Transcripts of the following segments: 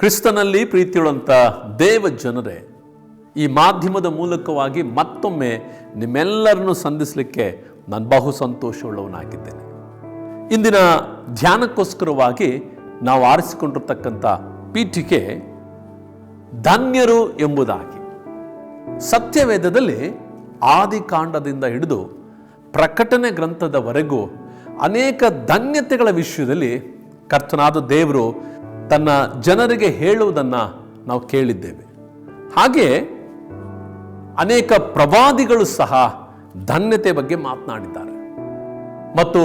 ಕ್ರಿಸ್ತನಲ್ಲಿ ಪ್ರೀತಿಯುಳ್ಳಂಥ ದೇವ ಜನರೇ, ಈ ಮಾಧ್ಯಮದ ಮೂಲಕವಾಗಿ ಮತ್ತೊಮ್ಮೆ ನಿಮ್ಮೆಲ್ಲರನ್ನು ಸಂಧಿಸಲಿಕ್ಕೆ ನಾನು ಬಹು ಸಂತೋಷವುಳ್ಳವನಾಗಿದ್ದೇನೆ. ಇಂದಿನ ಧ್ಯಾನಕ್ಕೋಸ್ಕರವಾಗಿ ನಾವು ಆರಿಸಿಕೊಂಡಿರ್ತಕ್ಕಂಥ ಪೀಠಿಕೆ ಧನ್ಯರು ಎಂಬುದಾಗಿ. ಸತ್ಯವೇದದಲ್ಲಿ ಆದಿಕಾಂಡದಿಂದ ಹಿಡಿದು ಪ್ರಕಟಣೆ ಗ್ರಂಥದವರೆಗೂ ಅನೇಕ ಧನ್ಯತೆಗಳ ವಿಷಯದಲ್ಲಿ ಕರ್ತನಾದ ದೇವರು ತನ್ನ ಜನರಿಗೆ ಹೇಳುವುದನ್ನು ನಾವು ಕೇಳಿದ್ದೇವೆ. ಹಾಗೆ ಅನೇಕ ಪ್ರವಾದಿಗಳು ಸಹ ಧನ್ಯತೆ ಬಗ್ಗೆ ಮಾತನಾಡಿದ್ದಾರೆ. ಮತ್ತು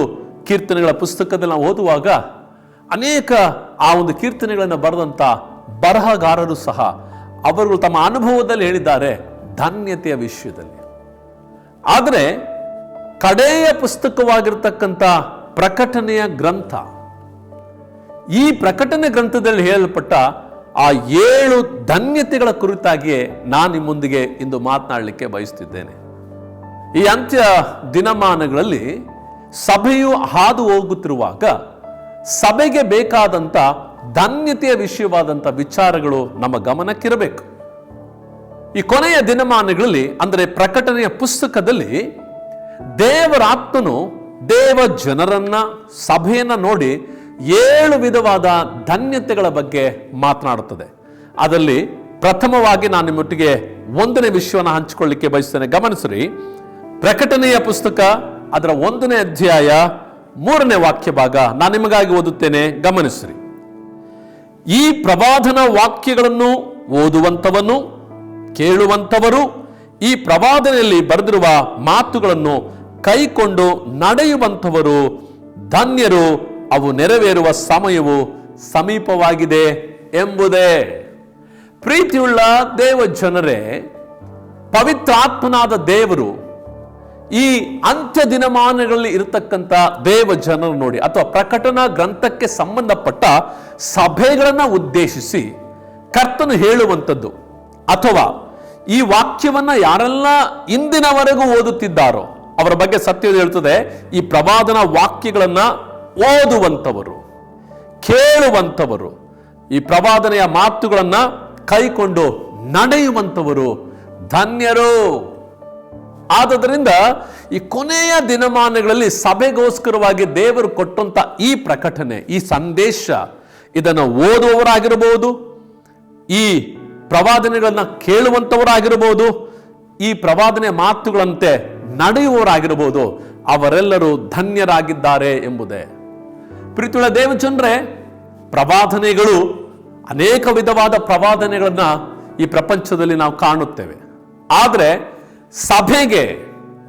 ಕೀರ್ತನೆಗಳ ಪುಸ್ತಕದಲ್ಲಿ ನಾವು ಓದುವಾಗ ಅನೇಕ ಆ ಒಂದು ಕೀರ್ತನೆಗಳನ್ನು ಬರೆದಂಥ ಬರಹಗಾರರು ಸಹ ಅವರು ತಮ್ಮ ಅನುಭವದಲ್ಲಿ ಹೇಳಿದ್ದಾರೆ ಧನ್ಯತೆಯ ವಿಷಯದಲ್ಲಿ. ಆದರೆ ಕಡೆಯ ಪುಸ್ತಕವಾಗಿರ್ತಕ್ಕಂಥ ಪ್ರಕಟಣೆಯ ಗ್ರಂಥ, ಈ ಪ್ರಕಟಣೆ ಗ್ರಂಥದಲ್ಲಿ ಹೇಳಲ್ಪಟ್ಟ ಆ 7 ಧನ್ಯತೆಗಳ ಕುರಿತಾಗಿಯೇ ನಾನು ನಿಮ್ಮೊಂದಿಗೆ ಇಂದು ಮಾತನಾಡಲಿಕ್ಕೆ ಬಯಸುತ್ತಿದ್ದೇನೆ. ಈ ಅಂತ್ಯ ದಿನಮಾನಗಳಲ್ಲಿ ಸಭೆಯು ಹಾದು ಹೋಗುತ್ತಿರುವಾಗ ಸಭೆಗೆ ಬೇಕಾದಂಥ ಧನ್ಯತೆಯ ವಿಷಯವಾದಂಥ ವಿಚಾರಗಳು ನಮ್ಮ ಗಮನಕ್ಕಿರಬೇಕು. ಈ ಕೊನೆಯ ದಿನಮಾನಗಳಲ್ಲಿ ಅಂದರೆ ಪ್ರಕಟಣೆಯ ಪುಸ್ತಕದಲ್ಲಿ ದೇವರಾತ್ಮನು ದೇವ ಜನರನ್ನ ಸಭೆಯನ್ನ ನೋಡಿ 7 ವಿಧವಾದ ಧನ್ಯತೆಗಳ ಬಗ್ಗೆ ಮಾತನಾಡುತ್ತದೆ. ಅದರಲ್ಲಿ ಪ್ರಥಮವಾಗಿ ನಾನು ನಿಮ್ಮೊಟ್ಟಿಗೆ 1ನೇ ವಿಷಯವನ್ನು ಹಂಚಿಕೊಳ್ಳಿಕ್ಕೆ ಬಯಸ್ತೇನೆ. ಗಮನಿಸ್ರಿ, ಪ್ರಕಟಣೆಯ ಪುಸ್ತಕ ಅದರ 1ನೇ ಅಧ್ಯಾಯ 3ನೇ ವಾಕ್ಯ ಭಾಗ ನಾನು ನಿಮಗಾಗಿ ಓದುತ್ತೇನೆ. ಗಮನಿಸ್ರಿ. ಈ ಪ್ರವಾದನ ವಾಕ್ಯಗಳನ್ನು ಓದುವಂಥವನು, ಕೇಳುವಂಥವರು, ಈ ಪ್ರವಾದನೆಯಲ್ಲಿ ಬರೆದಿರುವ ಮಾತುಗಳನ್ನು ಕೈಕೊಂಡು ನಡೆಯುವಂಥವರು ಧನ್ಯರು, ಅವು ನೆರವೇರುವ ಸಮಯವು ಸಮೀಪವಾಗಿದೆ ಎಂಬುದೇ. ಪ್ರೀತಿಯುಳ್ಳ ದೇವ ಜನರೇ, ಪವಿತ್ರಾತ್ಮನಾದ ದೇವರು ಈ ಅಂತ್ಯ ದಿನಮಾನಗಳಲ್ಲಿ ಇರತಕ್ಕಂಥ ದೇವ ಜನರು ನೋಡಿ, ಅಥವಾ ಪ್ರಕಟಣಾ ಗ್ರಂಥಕ್ಕೆ ಸಂಬಂಧಪಟ್ಟ ಸಭೆಗಳನ್ನ ಉದ್ದೇಶಿಸಿ ಕರ್ತನು ಹೇಳುವಂಥದ್ದು, ಅಥವಾ ಈ ವಾಕ್ಯವನ್ನ ಯಾರೆಲ್ಲ ಇಂದಿನವರೆಗೂ ಓದುತ್ತಿದ್ದಾರೋ ಅವರ ಬಗ್ಗೆ ಸತ್ಯವೇದ ಹೇಳ್ತದೆ, ಈ ಪ್ರವಾದನ ವಾಕ್ಯಗಳನ್ನ ಓದುವಂಥವರು, ಕೇಳುವಂಥವರು, ಈ ಪ್ರವಾದನೆಯ ಮಾತುಗಳನ್ನ ಕೈಕೊಂಡು ನಡೆಯುವಂಥವರು ಧನ್ಯರು. ಆದುದರಿಂದ ಈ ಕೊನೆಯ ದಿನಮಾನಗಳಲ್ಲಿ ಸಭೆಗೋಸ್ಕರವಾಗಿ ದೇವರು ಕೊಟ್ಟಂತ ಈ ಪ್ರಕಟಣೆ, ಈ ಸಂದೇಶ, ಇದನ್ನು ಓದುವವರಾಗಿರಬಹುದು, ಈ ಪ್ರವಾದನೆಗಳನ್ನ ಕೇಳುವಂಥವರಾಗಿರಬಹುದು, ಈ ಪ್ರವಾದನೆ ಮಾತುಗಳಂತೆ ನಡೆಯುವವರಾಗಿರಬಹುದು, ಅವರೆಲ್ಲರೂ ಧನ್ಯರಾಗಿದ್ದಾರೆ ಎಂಬುದೇ. ಪ್ರೀತಿಯುಳ್ಳ ದೇವಜನರೇ, ಪ್ರವಾದನೆಗಳು, ಅನೇಕ ವಿಧವಾದ ಪ್ರವಾದನೆಗಳನ್ನ ಈ ಪ್ರಪಂಚದಲ್ಲಿ ನಾವು ಕಾಣುತ್ತೇವೆ. ಆದರೆ ಸಭೆಗೆ,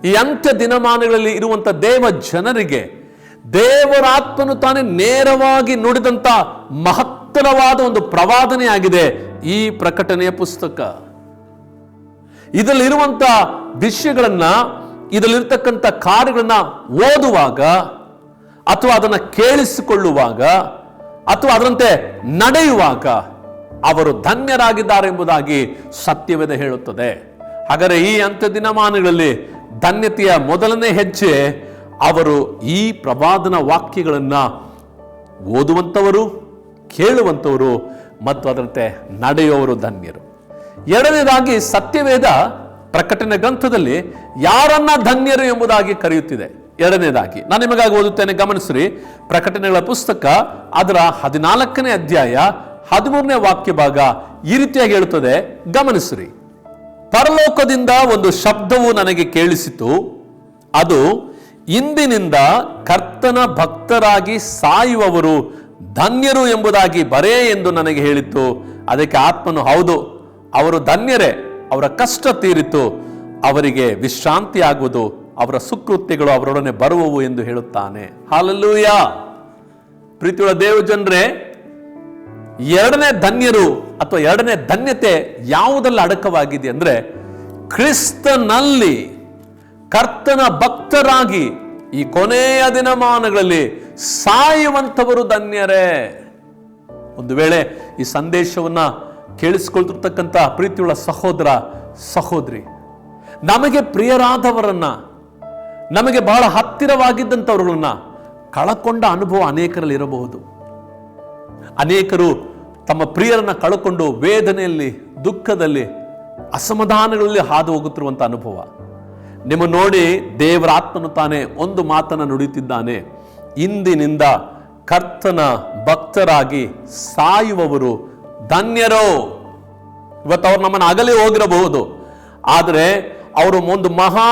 ಈ ಅಂತ್ಯ ದಿನಮಾನಗಳಲ್ಲಿ ಇರುವಂತ ದೇವ ಜನರಿಗೆ ದೇವರಾತ್ಮನು ತಾನೇ ನೇರವಾಗಿ ನುಡಿದಂತ ಮಹತ್ತರವಾದ ಒಂದು ಪ್ರವಾದನೆಯಾಗಿದೆ ಈ ಪ್ರಕಟಣೆಯ ಪುಸ್ತಕ. ಇದರಲ್ಲಿರುವಂತ ವಿಷಯಗಳನ್ನ, ಇದರಲ್ಲಿರ್ತಕ್ಕಂಥ ಕಾರ್ಯಗಳನ್ನ ಓದುವಾಗ, ಅಥವಾ ಅದನ್ನು ಕೇಳಿಸಿಕೊಳ್ಳುವಾಗ, ಅಥವಾ ಅದರಂತೆ ನಡೆಯುವಾಗ ಅವರು ಧನ್ಯರಾಗಿದ್ದಾರೆ ಎಂಬುದಾಗಿ ಸತ್ಯವೇದ ಹೇಳುತ್ತದೆ. ಹಾಗಾದರೆ ಈ ಅಂತ್ಯ ದಿನಮಾನಗಳಲ್ಲಿ ಧನ್ಯತೆಯ ಮೊದಲನೇ ಹೆಜ್ಜೆ ಅವರು ಈ ಪ್ರವಾದನ ವಾಕ್ಯಗಳನ್ನ ಓದುವಂಥವರು, ಕೇಳುವಂಥವರು ಮತ್ತು ಅದರಂತೆ ನಡೆಯುವವರು ಧನ್ಯರು. ಎರಡನೇದಾಗಿ ಸತ್ಯವೇದ ಪ್ರಕಟಣೆ ಗ್ರಂಥದಲ್ಲಿ ಯಾರನ್ನ ಧನ್ಯರು ಎಂಬುದಾಗಿ ಕರೆಯುತ್ತಿದೆ. ಎರಡನೇದಾಗಿ ನಾನು ನಿಮಗಾಗಿ ಓದುತ್ತೇನೆ. ಗಮನಿಸ್ರಿ, ಪ್ರಕಟಣೆಗಳ ಪುಸ್ತಕ ಅದರ 14ನೇ ಅಧ್ಯಾಯ 13ನೇ ವಾಕ್ಯ ಭಾಗ ಈ ರೀತಿಯಾಗಿ ಹೇಳುತ್ತದೆ. ಗಮನಿಸ್ರಿ. ಪರಲೋಕದಿಂದ ಒಂದು ಶಬ್ದವು ನನಗೆ ಕೇಳಿಸಿತು, ಅದು ಇಂದಿನಿಂದ ಕರ್ತನ ಭಕ್ತರಾಗಿ ಸಾಯುವವರು ಧನ್ಯರು ಎಂಬುದಾಗಿ ಬರೇ ಎಂದು ನನಗೆ ಹೇಳಿತು. ಅದಕ್ಕೆ ಆತ್ಮನು, ಹೌದು, ಅವರು ಧನ್ಯರೇ, ಅವರ ಕಷ್ಟ ತೀರಿತು, ಅವರಿಗೆ ವಿಶ್ರಾಂತಿ ಆಗುವುದು, ಅವರ ಸುಕೃತ್ಯಗಳು ಅವರೊಡನೆ ಬರುವವು ಎಂದು ಹೇಳುತ್ತಾನೆ. ಹಲ್ಲೆಲೂಯಾ. ಪ್ರೀತಿಯುಳ್ಳ ದೇವಜನರೇ, ಎರಡನೇ ಧನ್ಯರು ಅಥವಾ ಎರಡನೇ ಧನ್ಯತೆ ಯಾವುದೆಲ್ಲ ಅಡಕವಾಗಿದೆ ಅಂದ್ರೆ, ಕ್ರಿಸ್ತನಲ್ಲಿ ಕರ್ತನ ಭಕ್ತರಾಗಿ ಈ ಕೊನೆಯ ದಿನಮಾನಗಳಲ್ಲಿ ಸಾಯುವಂಥವರು ಧನ್ಯರೇ. ಒಂದು ವೇಳೆ ಈ ಸಂದೇಶವನ್ನ ಕೇಳಿಸಿಕೊಳ್ತಿರ್ತಕ್ಕಂಥ ಪ್ರೀತಿಯುಳ್ಳ ಸಹೋದರ ಸಹೋದರಿ, ನಮಗೆ ಪ್ರಿಯರಾದವರನ್ನ, ನಮಗೆ ಬಹಳ ಹತ್ತಿರವಾಗಿದ್ದಂಥವ್ರನ್ನ ಕಳಕೊಂಡ ಅನುಭವ ಅನೇಕರಲ್ಲಿ ಇರಬಹುದು. ಅನೇಕರು ತಮ್ಮ ಪ್ರಿಯರನ್ನ ಕಳ್ಕೊಂಡು ವೇದನೆಯಲ್ಲಿ, ದುಃಖದಲ್ಲಿ, ಅಸಮಾಧಾನಗಳಲ್ಲಿ ಹಾದು ಹೋಗುತ್ತಿರುವಂಥ ಅನುಭವ. ನಿಮ್ಮ ನೋಡಿ ದೇವರ ಆತ್ಮನು ತಾನೇ ಒಂದು ಮಾತನ್ನು ನುಡಿಯುತ್ತಿದ್ದಾನೆ, ಇಂದಿನಿಂದ ಕರ್ತನ ಭಕ್ತರಾಗಿ ಸಾಯುವವರು ಧನ್ಯರು. ಇವತ್ತು ಅವ್ರು ನಮ್ಮನ್ನು ಅಗಲಿ ಹೋಗಿರಬಹುದು, ಆದರೆ ಅವರು ಒಂದು ಮಹಾ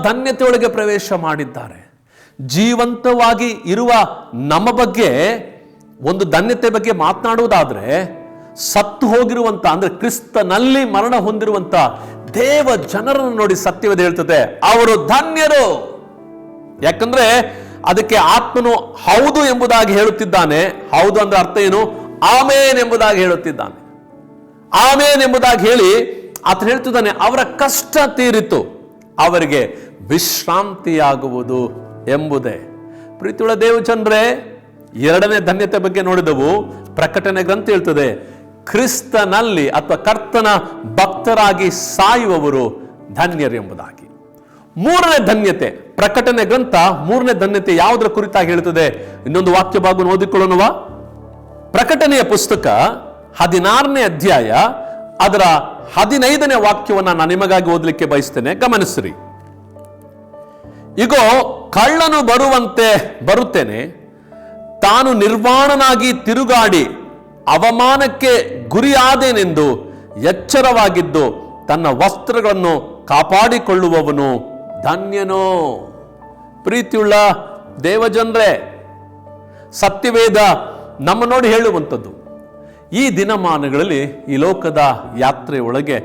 ಧನ್ಯತೆಯೊಳಗೆ ಪ್ರವೇಶ ಮಾಡಿದ್ದಾರೆ. ಜೀವಂತವಾಗಿ ಇರುವ ನಮ್ಮ ಬಗ್ಗೆ ಒಂದು ಧನ್ಯತೆ ಬಗ್ಗೆ ಮಾತನಾಡುವುದಾದ್ರೆ, ಸತ್ತು ಹೋಗಿರುವಂತ ಅಂದ್ರೆ ಕ್ರಿಸ್ತನಲ್ಲಿ ಮರಣ ಹೊಂದಿರುವಂತ ದೇವ ಜನರನ್ನು ನೋಡಿ ಸತ್ಯವೇದ ಹೇಳ್ತದೆ ಅವರು ಧನ್ಯರು. ಯಾಕಂದ್ರೆ ಅದಕ್ಕೆ ಆತ್ಮನು ಹೌದು ಎಂಬುದಾಗಿ ಹೇಳುತ್ತಿದ್ದಾನೆ. ಹೌದು ಅಂದ್ರೆ ಅರ್ಥ ಏನು? ಆಮೇನ್ ಎಂಬುದಾಗಿ ಹೇಳುತ್ತಿದ್ದಾನೆ. ಆಮೇನ್ ಎಂಬುದಾಗಿ ಹೇಳಿ ಆತ ಹೇಳ್ತಿದ್ದಾನೆ, ಅವರ ಕಷ್ಟ ತೀರಿತು, ಅವರಿಗೆ ವಿಶ್ರಾಂತಿಯಾಗುವುದು ಎಂಬುದೇ. ಪ್ರೀತಿಯುಳ್ಳ ದೇವಚಂದ್ರೆ, ಎರಡನೇ ಧನ್ಯತೆ ಬಗ್ಗೆ ನೋಡಿದವು. ಪ್ರಕಟಣೆ ಗ್ರಂಥ ಹೇಳ್ತದೆ, ಕ್ರಿಸ್ತನಲ್ಲಿ ಅಥವಾ ಕರ್ತನ ಭಕ್ತರಾಗಿ ಸಾಯುವವರು ಧನ್ಯರು ಎಂಬುದಾಗಿ. ಮೂರನೇ ಧನ್ಯತೆ, ಪ್ರಕಟಣೆ ಗ್ರಂಥ ಮೂರನೇ ಧನ್ಯತೆ ಯಾವುದರ ಕುರಿತಾಗಿ ಹೇಳ್ತದೆ? ಇನ್ನೊಂದು ವಾಕ್ಯ ಭಾಗವನ್ನು ಓದಿಕೊಳ್ಳೋಣವಾ? ಪ್ರಕಟಣೆಯ ಪುಸ್ತಕ 16ನೇ ಅಧ್ಯಾಯ ಅದರ 15ನೇ ವಾಕ್ಯವನ್ನ ನಾನು ನಿಮಗಾಗಿ ಓದಲಿಕ್ಕೆ ಬಯಸ್ತೇನೆ. ಗಮನಿಸಿರಿ. ಇಗೋ, ಕಳ್ಳನು ಬರುವಂತೆ ಬರುತ್ತೇನೆ, ತಾನು ನಿರ್ವಾಣನಾಗಿ ತಿರುಗಾಡಿ ಅವಮಾನಕ್ಕೆ ಗುರಿಯಾದೇನೆಂದು ಎಚ್ಚರವಾಗಿದ್ದು ತನ್ನ ವಸ್ತ್ರಗಳನ್ನು ಕಾಪಾಡಿಕೊಳ್ಳುವವನು ಧನ್ಯನೋ. ಪ್ರೀತಿಯುಳ್ಳ ದೇವಜನರೇ, ಸತ್ಯವೇದ ನಮ್ಮ ನೋಡಿ ಹೇಳುವಂಥದ್ದು, ಈ ದಿನಮಾನಗಳಲ್ಲಿ ಈ ಲೋಕದ ಯಾತ್ರೆಯೊಳಗೆ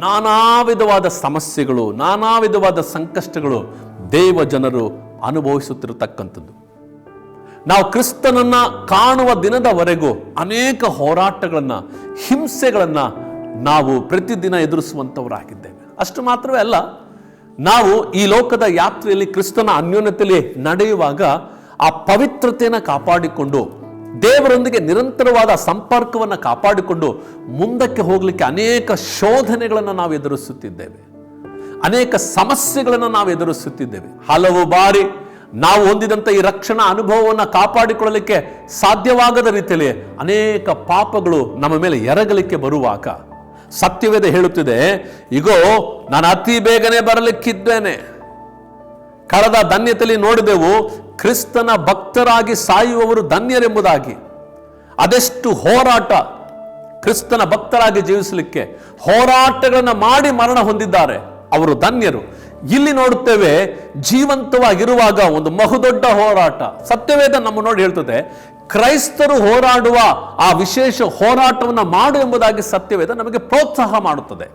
ನಾನಾ ವಿಧವಾದ ಸಮಸ್ಯೆಗಳು, ನಾನಾ ವಿಧವಾದ ಸಂಕಷ್ಟಗಳು ದೇವ ಜನರು ಅನುಭವಿಸುತ್ತಿರತಕ್ಕಂಥದ್ದು. ನಾವು ಕ್ರಿಸ್ತನನ್ನ ಕಾಣುವ ದಿನದವರೆಗೂ ಅನೇಕ ಹೋರಾಟಗಳನ್ನ, ಹಿಂಸೆಗಳನ್ನ ನಾವು ಪ್ರತಿದಿನ ಎದುರಿಸುವಂಥವರಾಗಿದ್ದೇವೆ. ಅಷ್ಟು ಮಾತ್ರವೇ ಅಲ್ಲ, ನಾವು ಈ ಲೋಕದ ಯಾತ್ರೆಯಲ್ಲಿ ಕ್ರಿಸ್ತನ ಅನ್ಯೋನ್ಯತೆಯಲ್ಲಿ ನಡೆಯುವಾಗ ಆ ಪವಿತ್ರತೆಯನ್ನು ಕಾಪಾಡಿಕೊಂಡು ದೇವರೊಂದಿಗೆ ನಿರಂತರವಾದ ಸಂಪರ್ಕವನ್ನು ಕಾಪಾಡಿಕೊಂಡು ಮುಂದಕ್ಕೆ ಹೋಗಲಿಕ್ಕೆ ಅನೇಕ ಶೋಧನೆಗಳನ್ನು ನಾವು ಎದುರಿಸುತ್ತಿದ್ದೇವೆ, ಅನೇಕ ಸಮಸ್ಯೆಗಳನ್ನು ನಾವು ಎದುರಿಸುತ್ತಿದ್ದೇವೆ. ಹಲವು ಬಾರಿ ನಾವು ಹೊಂದಿದಂಥ ಈ ರಕ್ಷಣಾ ಅನುಭವವನ್ನು ಕಾಪಾಡಿಕೊಳ್ಳಲಿಕ್ಕೆ ಸಾಧ್ಯವಾಗದ ರೀತಿಯಲ್ಲಿ ಅನೇಕ ಪಾಪಗಳು ನಮ್ಮ ಮೇಲೆ ಎರಗಲಿಕ್ಕೆ ಬರುವಾಗ ಸತ್ಯವೇದ ಹೇಳುತ್ತಿದೆ, ಇಗೋ ನಾನು ಅತಿ ಬೇಗನೆ ಬರಲಿಕ್ಕಿದ್ದೇನೆ. ಕಳೆದ ಧನ್ಯತೆಯಲ್ಲಿ ನೋಡಿದೆವು, ಕ್ರಿಸ್ತನ ಭಕ್ತರಾಗಿ ಸಾಯುವವರು ಧನ್ಯರೆಂಬುದಾಗಿ. ಅದೆಷ್ಟು ಹೋರಾಟ, ಕ್ರಿಸ್ತನ ಭಕ್ತರಾಗಿ ಜೀವಿಸಲಿಕ್ಕೆ ಹೋರಾಟಗಳನ್ನು ಮಾಡಿ ಮರಣ ಹೊಂದಿದ್ದಾರೆ, ಅವರು ಧನ್ಯರು. ಇಲ್ಲಿ ನೋಡುತ್ತೇವೆ, ಜೀವಂತವಾಗಿರುವಾಗ ಒಂದು ಬಹುದೊಡ್ಡ ಹೋರಾಟ. ಸತ್ಯವೇದ ನಮ್ಮ ನೋಡಿ ಹೇಳ್ತದೆ, ಕ್ರೈಸ್ತರು ಹೋರಾಡುವ ಆ ವಿಶೇಷ ಹೋರಾಟವನ್ನು ಮಾಡು ಎಂಬುದಾಗಿ ಸತ್ಯವೇದ ನಮಗೆ ಪ್ರೋತ್ಸಾಹ ಮಾಡುತ್ತದೆ.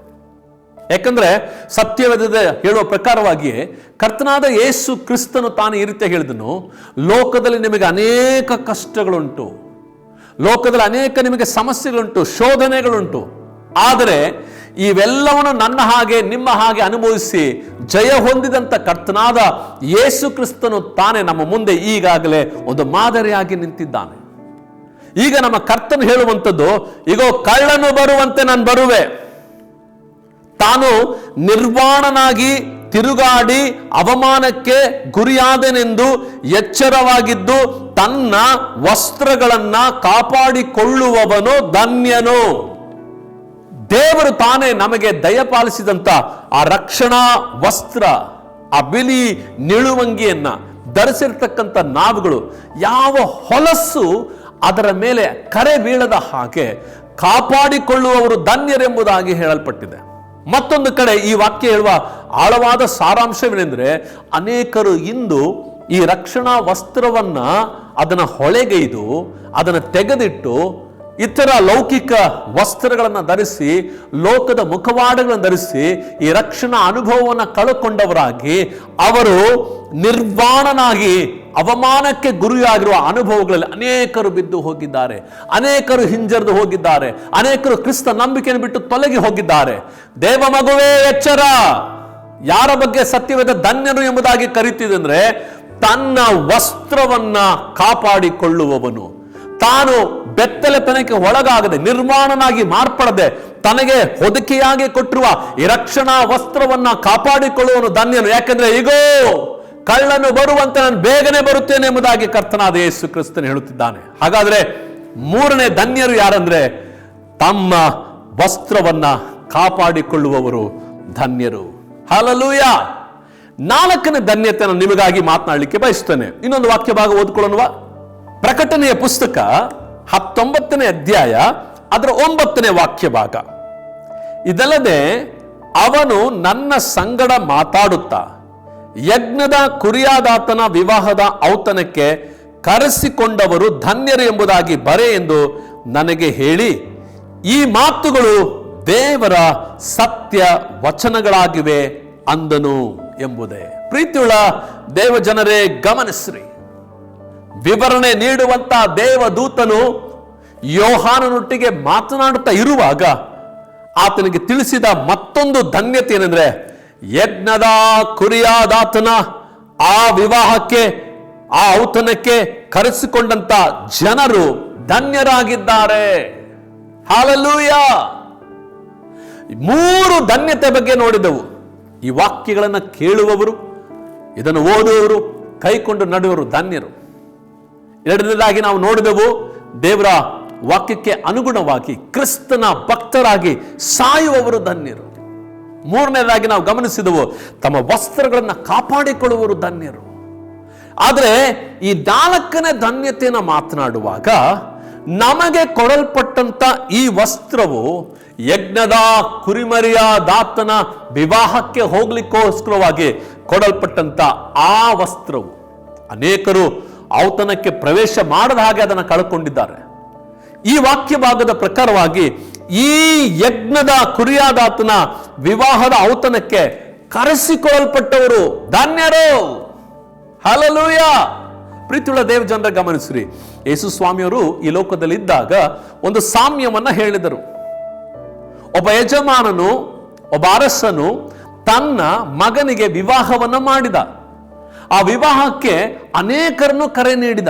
ಯಾಕಂದ್ರೆ ಸತ್ಯವೇದ ಹೇಳುವ ಪ್ರಕಾರವಾಗಿಯೇ ಕರ್ತನಾದ ಯೇಸು ಕ್ರಿಸ್ತನು ತಾನು ಈ ರೀತಿ ಹೇಳಿದನು, ಲೋಕದಲ್ಲಿ ನಿಮಗೆ ಅನೇಕ ಕಷ್ಟಗಳುಂಟು, ಲೋಕದಲ್ಲಿ ಅನೇಕ ನಿಮಗೆ ಸಮಸ್ಯೆಗಳುಂಟು, ಶೋಧನೆಗಳುಂಟು. ಆದರೆ ಇವೆಲ್ಲವನ್ನು ನನ್ನ ಹಾಗೆ ನಿಮ್ಮ ಹಾಗೆ ಅನುಭವಿಸಿ ಜಯ ಹೊಂದಿದಂತ ಕರ್ತನಾದ ಯೇಸು ಕ್ರಿಸ್ತನು ತಾನೇ ನಮ್ಮ ಮುಂದೆ ಈಗಾಗಲೇ ಒಂದು ಮಾದರಿಯಾಗಿ ನಿಂತಿದ್ದಾನೆ. ಈಗ ನಮ್ಮ ಕರ್ತನು ಹೇಳುವಂಥದ್ದು, ಇಗೋ ಕಳ್ಳನು ಬರುವಂತೆ ನಾನು ಬರುವೆ, ತಾನು ನಿರ್ವಾಣನಾಗಿ ತಿರುಗಾಡಿ ಅವಮಾನಕ್ಕೆ ಗುರಿಯಾದನೆಂದು ಎಚ್ಚರವಾಗಿದ್ದು ತನ್ನ ವಸ್ತ್ರಗಳನ್ನ ಕಾಪಾಡಿಕೊಳ್ಳುವವನು ಧನ್ಯನು. ದೇವರು ತಾನೇ ನಮಗೆ ದಯಪಾಲಿಸಿದಂತ ಆ ರಕ್ಷಣಾ ವಸ್ತ್ರ, ಆ ಬಿಳಿ ನಿಳುವಂಗಿಯನ್ನ ಧರಿಸಿರ್ತಕ್ಕಂಥ ನಾವುಗಳು ಯಾವ ಹೊಲಸು ಅದರ ಮೇಲೆ ಕರೆ ಬೀಳದ ಹಾಗೆ ಕಾಪಾಡಿಕೊಳ್ಳುವವರು ಧನ್ಯರೆಂಬುದಾಗಿ ಹೇಳಲ್ಪಟ್ಟಿದೆ. ಮತ್ತೊಂದು ಕಡೆ ಈ ವಾಕ್ಯ ಹೇಳುವ ಆಳವಾದ ಸಾರಾಂಶವೇನೆಂದ್ರೆ, ಅನೇಕರು ಇಂದು ಈ ರಕ್ಷಣಾ ವಸ್ತ್ರವನ್ನ ಅದನ್ನ ಹೊಳೆಗೈದು ಅದನ್ನು ತೆಗೆದಿಟ್ಟು ಇತರ ಲೌಕಿಕ ವಸ್ತ್ರಗಳನ್ನು ಧರಿಸಿ, ಲೋಕದ ಮುಖವಾಡಗಳನ್ನು ಧರಿಸಿ ಈ ರಕ್ಷಣಾ ಅನುಭವವನ್ನು ಕಳಕೊಂಡವರಾಗಿ ಅವರು ನಿರ್ವಾಣನಾಗಿ ಅವಮಾನಕ್ಕೆ ಗುರಿಯಾಗಿರುವ ಅನುಭವಗಳಲ್ಲಿ ಅನೇಕರು ಬಿದ್ದು ಹೋಗಿದ್ದಾರೆ, ಅನೇಕರು ಹಿಂಜರಿದು ಹೋಗಿದ್ದಾರೆ, ಅನೇಕರು ಕ್ರಿಸ್ತ ನಂಬಿಕೆಯನ್ನು ಬಿಟ್ಟು ತೊಲಗಿ ಹೋಗಿದ್ದಾರೆ. ದೇವ ಮಗುವೇ ಎಚ್ಚರ. ಯಾರ ಬಗ್ಗೆ ಸತ್ಯವೇದ ಧನ್ಯನು ಎಂಬುದಾಗಿ ಕರೀತಿದೆ ಅಂದ್ರೆ, ತನ್ನ ವಸ್ತ್ರವನ್ನ ಕಾಪಾಡಿಕೊಳ್ಳುವವನು, ತಾನು ಬೆತ್ತಲೆತನಕ್ಕೆ ಒಳಗಾಗದೆ ನಿರ್ಮಾಣನಾಗಿ ಮಾರ್ಪಡದೆ ತನಗೆ ಹೊದಿಕೆಯಾಗಿ ಕೊಟ್ಟಿರುವ ಈ ರಕ್ಷಣಾ ವಸ್ತ್ರವನ್ನ ಕಾಪಾಡಿಕೊಳ್ಳುವನು ಧನ್ಯನು. ಯಾಕಂದ್ರೆ ಈಗೋ ಕಳ್ಳನು ಬರುವಂತೆ ನಾನು ಬೇಗನೆ ಬರುತ್ತೇನೆ ಎಂಬುದಾಗಿ ಕರ್ತನಾದ ಯೇಸು ಕ್ರಿಸ್ತನು ಹೇಳುತ್ತಿದ್ದಾನೆ. ಹಾಗಾದ್ರೆ ಮೂರನೇ ಧನ್ಯರು ಯಾರಂದ್ರೆ, ತಮ್ಮ ವಸ್ತ್ರವನ್ನ ಕಾಪಾಡಿಕೊಳ್ಳುವವರು ಧನ್ಯರು. ಹಲ್ಲೆಲೂಯಾ. 4ನೇ ಧನ್ಯತೆಯನ್ನು ನಿಮಗಾಗಿ ಮಾತನಾಡಲಿಕ್ಕೆ ಬಯಸ್ತೇನೆ. ಇನ್ನೊಂದು ವಾಕ್ಯ ಭಾಗ ಓದ್ಕೊಳ್ಳೋಣವಾ? ಪ್ರಕಟಣೆಯ ಪುಸ್ತಕ 19ನೇ ಅಧ್ಯಾಯ ಅದರ 9ನೇ ವಾಕ್ಯ ಭಾಗ. ಇದಲ್ಲದೆ ಅವನು ನನ್ನ ಸಂಗಡ ಮಾತಾಡುತ್ತಾ ಯಜ್ಞದ ಕುರಿಯಾದಾತನ ವಿವಾಹದ ಔತಣಕ್ಕೆ ಕರೆಸಿಕೊಂಡವರು ಧನ್ಯರು ಎಂಬುದಾಗಿ ಬರೆ ಎಂದು ನನಗೆ ಹೇಳಿ, ಈ ಮಾತುಗಳು ದೇವರ ಸತ್ಯ ವಚನಗಳಾಗಿವೆ ಅಂದನು ಎಂಬುದೇ. ಪ್ರೀತಿಯುಳ್ಳ ದೇವ ಜನರೇ, ಗಮನಿಸ್ರಿ. ವಿವರಣೆ ನೀಡುವಂತ ದೇವದೂತನು ಯೋಹಾನನೊಟ್ಟಿಗೆ ಮಾತನಾಡುತ್ತಾ ಇರುವಾಗ ಆತನಿಗೆ ತಿಳಿಸಿದ ಮತ್ತೊಂದು ಧನ್ಯತೆ ಏನೆಂದ್ರೆ, ಯಜ್ಞದ ಕುರಿಯಾದಾತನ ಆ ವಿವಾಹಕ್ಕೆ, ಆ ಔತಣಕ್ಕೆ ಕರೆಸಿಕೊಂಡಂತ ಜನರು ಧನ್ಯರಾಗಿದ್ದಾರೆ. ಹಲ್ಲೆಲೂಯಾ. 3 ಧನ್ಯತೆ ಬಗ್ಗೆ ನೋಡಿದೆವು. ಈ ವಾಕ್ಯಗಳನ್ನು ಕೇಳುವವರು, ಇದನ್ನು ಓದುವವರು, ಕೈಕೊಂಡು ನಡೆಯುವರು ಧನ್ಯರು. 2ನೇದಾಗಿ ನಾವು ನೋಡಿದೆವು, ದೇವರ ವಾಕ್ಯಕ್ಕೆ ಅನುಗುಣವಾಗಿ ಕ್ರಿಸ್ತನ ಭಕ್ತರಾಗಿ ಸಾಯುವವರು ಧನ್ಯರು. 3ನೇದಾಗಿ ನಾವು ಗಮನಿಸಿದೆವು, ತಮ್ಮ ವಸ್ತ್ರಗಳನ್ನು ಕಾಪಾಡಿಕೊಳ್ಳುವವರು ಧನ್ಯರು. ಆದರೆ ಈ 4ನೇ ಧನ್ಯತೆಯನ್ನು ಮಾತನಾಡುವಾಗ ನಮಗೆ ಕೊಡಲ್ಪಟ್ಟಂತ ಈ ವಸ್ತ್ರವು ಯಜ್ಞದ ಕುರಿಮರಿಯ ದಾತನ ವಿವಾಹಕ್ಕೆ ಹೋಗ್ಲಿಕ್ಕೋಸ್ಕರವಾಗಿ ಕೊಡಲ್ಪಟ್ಟಂತ ಆ ವಸ್ತ್ರವು ಅನೇಕರು ಔತಣಕ್ಕೆ ಪ್ರವೇಶ ಮಾಡದ ಹಾಗೆ ಅದನ್ನು ಕಳ್ಕೊಂಡಿದ್ದಾರೆ. ಈ ವಾಕ್ಯ ಭಾಗದ ಪ್ರಕಾರವಾಗಿ ಈ ಯಜ್ಞದ ಕುರಿಯಾದಾತನ ವಿವಾಹದ ಔತಣಕ್ಕೆ ಕರೆಸಿಕೊಳ್ಳಲ್ಪಟ್ಟವರು ಧನ್ಯರು. ಹಲ್ಲೆಲೂಯಾ. ಪ್ರೀತಿಯುಳ್ಳ ದೇವ ಜನರ, ಗಮನಿಸ್ರಿ. ಯೇಸು ಸ್ವಾಮಿಯವರು ಈ ಲೋಕದಲ್ಲಿ ಇದ್ದಾಗ ಒಂದು ಸಾಮ್ಯವನ್ನ ಹೇಳಿದರು. ಒಬ್ಬ ಯಜಮಾನನು, ಒಬ್ಬ ಅರಸನು ತನ್ನ ಮಗನಿಗೆ ವಿವಾಹವನ್ನ ಮಾಡಿದ. ಆ ವಿವಾಹಕ್ಕೆ ಅನೇಕರನ್ನು ಕರೆ ನೀಡಿದ.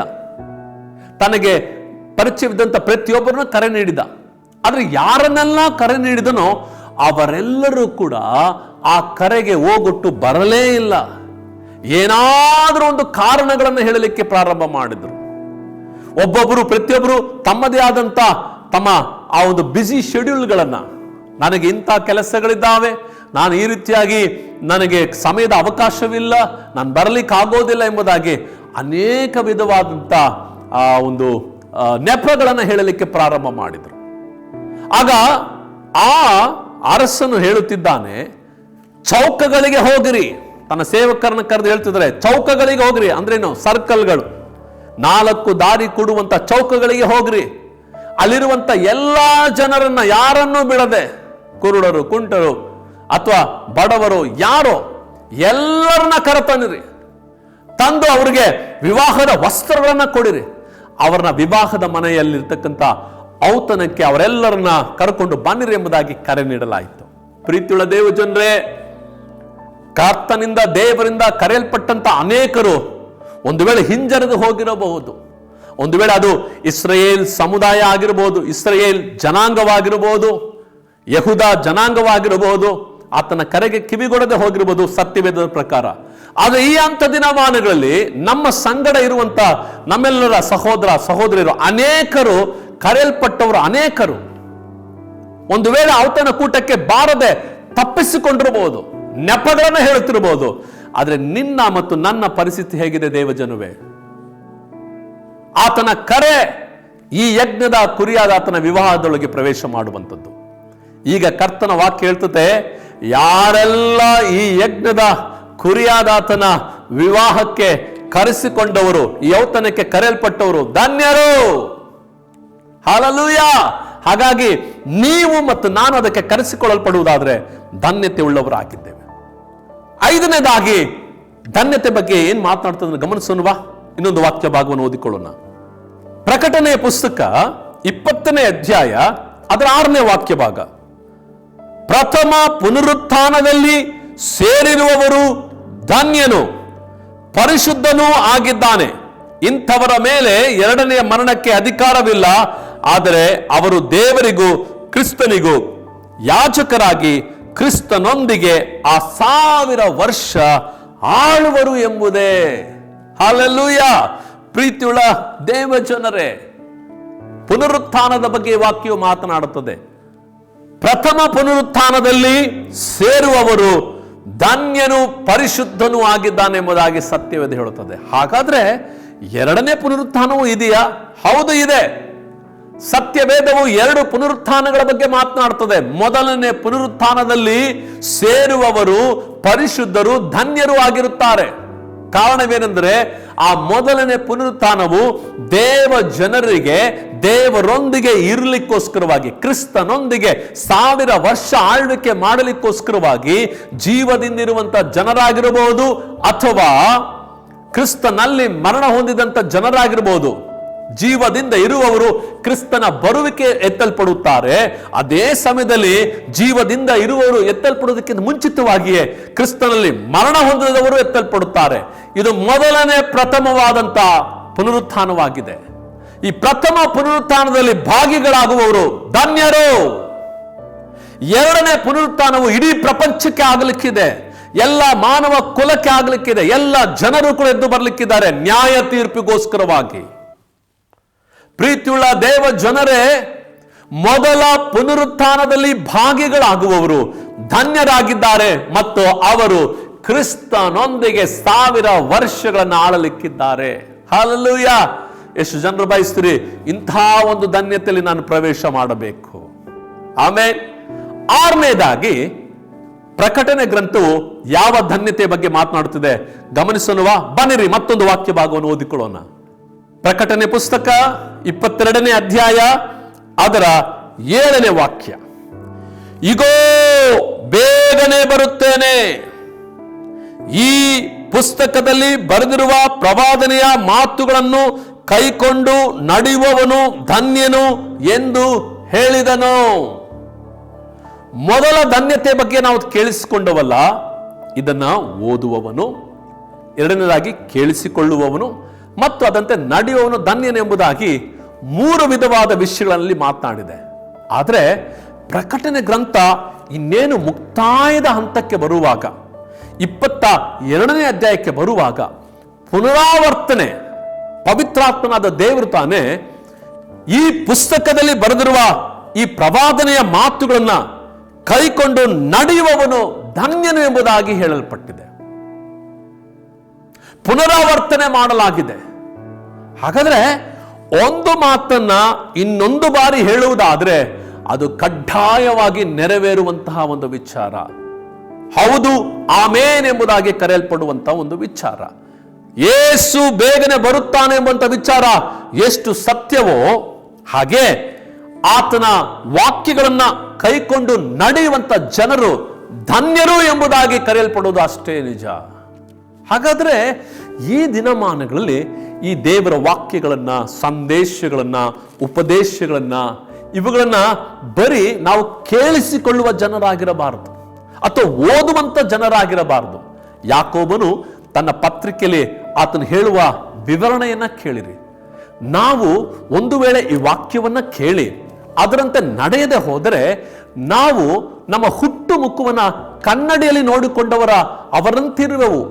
ತನಗೆ ಪರಿಚಯವಿದ್ದಂತ ಪ್ರತಿಯೊಬ್ಬರನ್ನು ಕರೆ ನೀಡಿದ. ಆದ್ರೆ ಯಾರನ್ನೆಲ್ಲ ಕರೆ ನೀಡಿದನೋ ಅವರೆಲ್ಲರೂ ಕೂಡ ಆ ಕರೆಗೆ ಹೋಗೊಟ್ಟು ಬರಲೇ ಇಲ್ಲ. ಏನಾದರೂ ಒಂದು ಕಾರಣಗಳನ್ನು ಹೇಳಲಿಕ್ಕೆ ಪ್ರಾರಂಭ ಮಾಡಿದ್ರು. ಒಬ್ಬೊಬ್ಬರು, ಪ್ರತಿಯೊಬ್ಬರು ತಮ್ಮದೇ ಆದಂತ ತಮ್ಮ ಆ ಒಂದು ಬ್ಯುಸಿ ಶೆಡ್ಯೂಲ್ಗಳನ್ನ, ನನಗೆ ಇಂಥ ಕೆಲಸಗಳಿದ್ದಾವೆ, ನಾನು ಈ ರೀತಿಯಾಗಿ ನನಗೆ ಸಮಯದ ಅವಕಾಶವಿಲ್ಲ, ನಾನು ಬರಲಿಕ್ಕೆ ಆಗೋದಿಲ್ಲ ಎಂಬುದಾಗಿ ಅನೇಕ ವಿಧವಾದಂಥ ಆ ಒಂದು ನೆಪಗಳನ್ನು ಹೇಳಲಿಕ್ಕೆ ಪ್ರಾರಂಭ ಮಾಡಿದರು. ಆಗ ಆ ಅರಸನು ಹೇಳುತ್ತಿದ್ದಾನೆ, ಚೌಕಗಳಿಗೆ ಹೋಗಿರಿ. ತನ್ನ ಸೇವಕರನ್ನು ಕರೆದು ಹೇಳ್ತಿದ್ದಾರೆ, ಚೌಕಗಳಿಗೆ ಹೋಗ್ರಿ. ಅಂದ್ರೇನು? ಸರ್ಕಲ್ಗಳು, 4 ದಾರಿ ಕೊಡುವಂತ ಚೌಕಗಳಿಗೆ ಹೋಗ್ರಿ. ಅಲ್ಲಿರುವಂತ ಎಲ್ಲಾ ಜನರನ್ನ ಯಾರನ್ನೂ ಬಿಡದೆ, ಕುರುಡರು, ಕುಂಟರು ಅಥವಾ ಬಡವರು ಯಾರೋ ಎಲ್ಲರನ್ನ ಕರೆತನ್ನಿರಿ. ತಂದು ಅವರಿಗೆ ವಿವಾಹದ ವಸ್ತ್ರಗಳನ್ನ ಕೊಡಿರಿ. ಅವರನ್ನ ವಿವಾಹದ ಮನೆಯಲ್ಲಿರ್ತಕ್ಕಂಥ ಔತಣಕ್ಕೆ ಅವರೆಲ್ಲರನ್ನ ಕರ್ಕೊಂಡು ಬನ್ನಿರಿ ಎಂಬುದಾಗಿ ಕರೆ ನೀಡಲಾಯಿತು. ಪ್ರೀತಿಯುಳ್ಳ ದೇವ ಜನರೇ, ಕರ್ತನಿಂದ, ದೇವರಿಂದ ಕರೆಯಲ್ಪಟ್ಟಂತ ಅನೇಕರು ಒಂದು ವೇಳೆ ಹಿಂಜರಿದು ಹೋಗಿರಬಹುದು. ಒಂದು ವೇಳೆ ಅದು ಇಸ್ರಾಯೇಲ್ ಸಮುದಾಯ ಆಗಿರಬಹುದು, ಇಸ್ರಾಯೇಲ್ ಜನಾಂಗವಾಗಿರಬಹುದು, ಯಹೂದ ಜನಾಂಗವಾಗಿರಬಹುದು. ಆತನ ಕರೆಗೆ ಕಿವಿಗೊಡದೆ ಹೋಗಿರಬಹುದು ಸತ್ಯವೇದದ ಪ್ರಕಾರ. ಆದರೆ ಈ ಹಂತ ದಿನಮಾನಗಳಲ್ಲಿ ನಮ್ಮ ಸಂಗಡ ಇರುವಂತ ನಮ್ಮೆಲ್ಲರ ಸಹೋದರ ಸಹೋದರಿಯರು ಅನೇಕರು, ಕರೆಯಲ್ಪಟ್ಟವರು ಅನೇಕರು ಒಂದು ವೇಳೆ ಔತಣ ಕೂಟಕ್ಕೆ ಬಾರದೆ ತಪ್ಪಿಸಿಕೊಂಡಿರಬಹುದು, ನೆಪಗಳನ್ನು ಹೇಳುತ್ತಿರಬಹುದು. ಆದರೆ ನಿನ್ನ ಮತ್ತು ನನ್ನ ಪರಿಸ್ಥಿತಿ ಹೇಗಿದೆ ದೇವಜನವೇ? ಆತನ ಕರೆ ಈ ಯಜ್ಞದ ಕುರಿಯಾದ ಆತನ ವಿವಾಹದೊಳಗೆ ಪ್ರವೇಶ ಮಾಡುವಂಥದ್ದು. ಈಗ ಕರ್ತನ ವಾಕ್ಯ ಹೇಳ್ತದೆ, ಯಾರೆಲ್ಲ ಈ ಯಜ್ಞದ ಕುರಿಯಾದಾತನ ವಿವಾಹಕ್ಕೆ ಕರೆಸಿಕೊಂಡವರು, ಈ ಔತಣಕ್ಕೆ ಕರೆಯಲ್ಪಟ್ಟವರು ಧನ್ಯರು. ಹಲ್ಲೆಲೂಯಾ. ಹಾಗಾಗಿ ನೀವು ಮತ್ತು ನಾನು ಅದಕ್ಕೆ ಕರೆಸಿಕೊಳ್ಳಲ್ಪಡುವುದಾದ್ರೆ ಧನ್ಯತೆ ಉಳ್ಳವರಾಗಿದ್ದೇವೆ. 5ನೇದಾಗಿ ಧನ್ಯತೆ ಬಗ್ಗೆ ಏನ್ ಮಾತನಾಡ್ತದೆ ಗಮನಿಸೋಣವಾ? ಇನ್ನೊಂದು ವಾಕ್ಯ ಭಾಗವನ್ನು ಓದಿಕೊಳ್ಳೋಣ. ಪ್ರಕಟಣೆಯ ಪುಸ್ತಕ 20ನೇ ಅಧ್ಯಾಯ ಅದರ 6ನೇ ವಾಕ್ಯ ಭಾಗ. ಪ್ರಥಮ ಪುನರುತ್ಥಾನದಲ್ಲಿ ಸೇರಿರುವವರು ಧನ್ಯನು, ಪರಿಶುದ್ಧನೂ ಆಗಿದ್ದಾನೆ. ಇಂಥವರ ಮೇಲೆ 2ನೆಯ ಮರಣಕ್ಕೆ ಅಧಿಕಾರವಿಲ್ಲ, ಆದರೆ ಅವರು ದೇವರಿಗೂ ಕ್ರಿಸ್ತನಿಗೂ ಯಾಜಕರಾಗಿ ಕ್ರಿಸ್ತನೊಂದಿಗೆ ಆ 1000 ವರ್ಷ ಆಳುವರು ಎಂಬುದೇ. ಹಲ್ಲೆಲೂಯಾ. ಪ್ರೀತಿಯುಳ್ಳ ದೇವ ಜನರೇ, ಪುನರುತ್ಥಾನದ ಬಗ್ಗೆ ವಾಕ್ಯವು ಮಾತನಾಡುತ್ತದೆ. ಪ್ರಥಮ ಪುನರುತ್ಥಾನದಲ್ಲಿ ಸೇರುವವರು ಧನ್ಯನು ಪರಿಶುದ್ಧನೂ ಆಗಿದ್ದಾನೆ ಎಂಬುದಾಗಿ ಸತ್ಯವೇದ ಹೇಳುತ್ತದೆ. ಹಾಗಾದ್ರೆ ಎರಡನೇ ಪುನರುತ್ಥಾನವೂ ಇದೆಯಾ? ಹೌದು, ಇದೆ. ಸತ್ಯವೇದವು ಎರಡು ಪುನರುತ್ಥಾನಗಳ ಬಗ್ಗೆ ಮಾತನಾಡುತ್ತದೆ. ಮೊದಲನೇ ಪುನರುತ್ಥಾನದಲ್ಲಿ ಸೇರುವವರು ಪರಿಶುದ್ಧರು, ಧನ್ಯರು ಆಗಿರುತ್ತಾರೆ. ಕಾರಣವೇನೆಂದರೆ ಆ ಮೊದಲನೇ ಪುನರುತ್ಥಾನವು ದೇವ ಜನರಿಗೆ ದೇವರೊಂದಿಗೆ ಇರಲಿಕ್ಕೋಸ್ಕರವಾಗಿ, ಕ್ರಿಸ್ತನೊಂದಿಗೆ 1000 ವರ್ಷ ಆಳ್ವಿಕೆ ಮಾಡಲಿಕ್ಕೋಸ್ಕರವಾಗಿ ಜೀವದಿಂದಿರುವಂತ ಜನರಾಗಿರಬಹುದು, ಅಥವಾ ಕ್ರಿಸ್ತನಲ್ಲಿ ಮರಣ ಹೊಂದಿದಂತ ಜನರಾಗಿರಬಹುದು. ಜೀವದಿಂದ ಇರುವವರು ಕ್ರಿಸ್ತನ ಬರುವಿಕೆ ಎತ್ತಲ್ಪಡುತ್ತಾರೆ. ಅದೇ ಸಮಯದಲ್ಲಿ ಜೀವದಿಂದ ಇರುವವರು ಎತ್ತಲ್ಪಡುವುದಕ್ಕಿಂತ ಮುಂಚಿತವಾಗಿಯೇ ಕ್ರಿಸ್ತನಲ್ಲಿ ಮರಣ ಹೊಂದಿದವರು ಎತ್ತಲ್ಪಡುತ್ತಾರೆ. ಇದು ಮೊದಲನೇ ಪ್ರಥಮವಾದಂತ ಪುನರುತ್ಥಾನವಾಗಿದೆ. ಈ ಪ್ರಥಮ ಪುನರುತ್ಥಾನದಲ್ಲಿ ಭಾಗಿಗಳಾಗುವವರು ಧನ್ಯರು. ಎರಡನೇ ಪುನರುತ್ಥಾನವು ಇಡೀ ಪ್ರಪಂಚಕ್ಕೆ ಆಗಲಿಕ್ಕಿದೆ, ಎಲ್ಲ ಮಾನವ ಕುಲಕ್ಕೆ ಆಗಲಿಕ್ಕಿದೆ, ಎಲ್ಲ ಜನರು ಕೂಡ ಎದ್ದು ಬರಲಿಕ್ಕಿದ್ದಾರೆ ನ್ಯಾಯ ತೀರ್ಪಿಗೋಸ್ಕರವಾಗಿ. ಪ್ರೀತಿಯುಳ್ಳ ದೇವ ಜನರೇ, ಮೊದಲ ಪುನರುತ್ಥಾನದಲ್ಲಿ ಭಾಗಿಗಳಾಗುವವರು ಧನ್ಯರಾಗಿದ್ದಾರೆ ಮತ್ತು ಅವರು ಕ್ರಿಸ್ತನೊಂದಿಗೆ 1000 ವರ್ಷಗಳನ್ನು ಆಳಲಿಕ್ಕಿದ್ದಾರೆ. ಹಲ್ಲೆಲೂಯಾ! ಎಷ್ಟು ಜನರು ಬಯಸ್ತೀರಿ ಇಂಥ ಒಂದು ಧನ್ಯತೆಯಲ್ಲಿ ನಾನು ಪ್ರವೇಶ ಮಾಡಬೇಕು? ಆಮೇಲೆ ಆರನೇದಾಗಿ ಪ್ರಕಟಣೆ ಗ್ರಂಥವು ಯಾವ ಧನ್ಯತೆ ಬಗ್ಗೆ ಮಾತನಾಡುತ್ತಿದೆ ಗಮನಿಸೋಣವಾ? ಬನ್ನಿರಿ ಮತ್ತೊಂದು ವಾಕ್ಯ ಭಾಗವನ್ನು ಓದಿಕೊಳ್ಳೋಣ. ಪ್ರಕಟಣೆ ಪುಸ್ತಕ 22ನೇ ಅಧ್ಯಾಯ ಅದರ 7ನೇ ವಾಕ್ಯ. ಇಗೋ ಬೇಗನೆ ಬರುತ್ತೇನೆ, ಈ ಪುಸ್ತಕದಲ್ಲಿ ಬರೆದಿರುವ ಪ್ರವಾದನೆಯ ಮಾತುಗಳನ್ನು ಕೈಕೊಂಡು ನಡೆಯುವವನು ಧನ್ಯನು ಎಂದು ಹೇಳಿದನು. ಮೊದಲ ಧನ್ಯತೆ ಬಗ್ಗೆ ನಾವು ಕೇಳಿಸಿಕೊಂಡವಲ್ಲ, ಇದನ್ನ ಓದುವವನು, ಎರಡನೇದಾಗಿ ಕೇಳಿಸಿಕೊಳ್ಳುವವನು ಮತ್ತು ಅದಂತೆ ನಡೆಯುವವನು ಧನ್ಯನೆಂಬುದಾಗಿ 3 ವಿಧವಾದ ವಿಷಯಗಳಲ್ಲಿ ಮಾತನಾಡಿದೆ. ಆದರೆ ಪ್ರಕಟಣೆ ಗ್ರಂಥ ಇನ್ನೇನು ಮುಕ್ತಾಯದ ಹಂತಕ್ಕೆ ಬರುವಾಗ, 22ನೇ ಅಧ್ಯಾಯಕ್ಕೆ ಬರುವಾಗ ಪುನರಾವರ್ತನೆ, ಪವಿತ್ರಾತ್ಮನಾದ ದೇವರು ತಾನೇ ಈ ಪುಸ್ತಕದಲ್ಲಿ ಬರೆದಿರುವ ಈ ಪ್ರವಾದನೆಯ ಮಾತುಗಳನ್ನ ಕೈಕೊಂಡು ನಡೆಯುವವನು ಧನ್ಯನು ಎಂಬುದಾಗಿ ಹೇಳಲ್ಪಟ್ಟಿದೆ. ಪುನರಾವರ್ತನೆ ಮಾಡಲಾಗಿದೆ. ಹಾಗಾದ್ರೆ ಒಂದು ಮಾತನ್ನ ಇನ್ನೊಂದು ಬಾರಿ ಹೇಳುವುದಾದ್ರೆ ಅದು ಕಡ್ಡಾಯವಾಗಿ ನೆರವೇರುವಂತಹ ಒಂದು ವಿಚಾರ. ಹೌದು, ಆಮೇನ್ ಎಂಬುದಾಗಿ ಕರೆಯಲ್ಪಡುವಂತಹ ಒಂದು ವಿಚಾರ. ಯೇಸು ಬೇಗನೆ ಬರುತ್ತಾನೆ ಎಂಬಂತ ವಿಚಾರ ಎಷ್ಟು ಸತ್ಯವೋ ಹಾಗೆ ಆತನ ವಾಕ್ಯಗಳನ್ನ ಕೈಕೊಂಡು ನಡೆಯುವಂತ ಜನರು ಧನ್ಯರು ಎಂಬುದಾಗಿ ಕರೆಯಲ್ಪಡುವುದು ಅಷ್ಟೇ ನಿಜ. ಹಾಗಾದ್ರೆ ಈ ದಿನಮಾನಗಳಲ್ಲಿ ಈ ದೇವರ ವಾಕ್ಯಗಳನ್ನ, ಸಂದೇಶಗಳನ್ನ, ಉಪದೇಶಗಳನ್ನ, ಇವುಗಳನ್ನ ಬರೀ ನಾವು ಕೇಳಿಸಿಕೊಳ್ಳುವ ಜನರಾಗಿರಬಾರದು ಅಥವಾ ಓದುವಂತ ಜನರಾಗಿರಬಾರದು. ಯಾಕೋಬನು ತನ್ನ ಪತ್ರಿಕೆಯಲ್ಲಿ ಆತನು ಹೇಳುವ ವಿವರಣೆಯನ್ನ ಕೇಳಿರಿ. ನಾವು ಒಂದು ವೇಳೆ ಈ ವಾಕ್ಯವನ್ನ ಕೇಳಿ ಅದರಂತೆ ನಡೆಯದೆ ಹೋದರೆ ನಾವು ನಮ್ಮ ಹುಟ್ಟು ಮುಖವನ್ನ ಕನ್ನಡಿಯಲ್ಲಿ ನೋಡಿಕೊಂಡವರ ಅವರಂತಿರುವೆವು.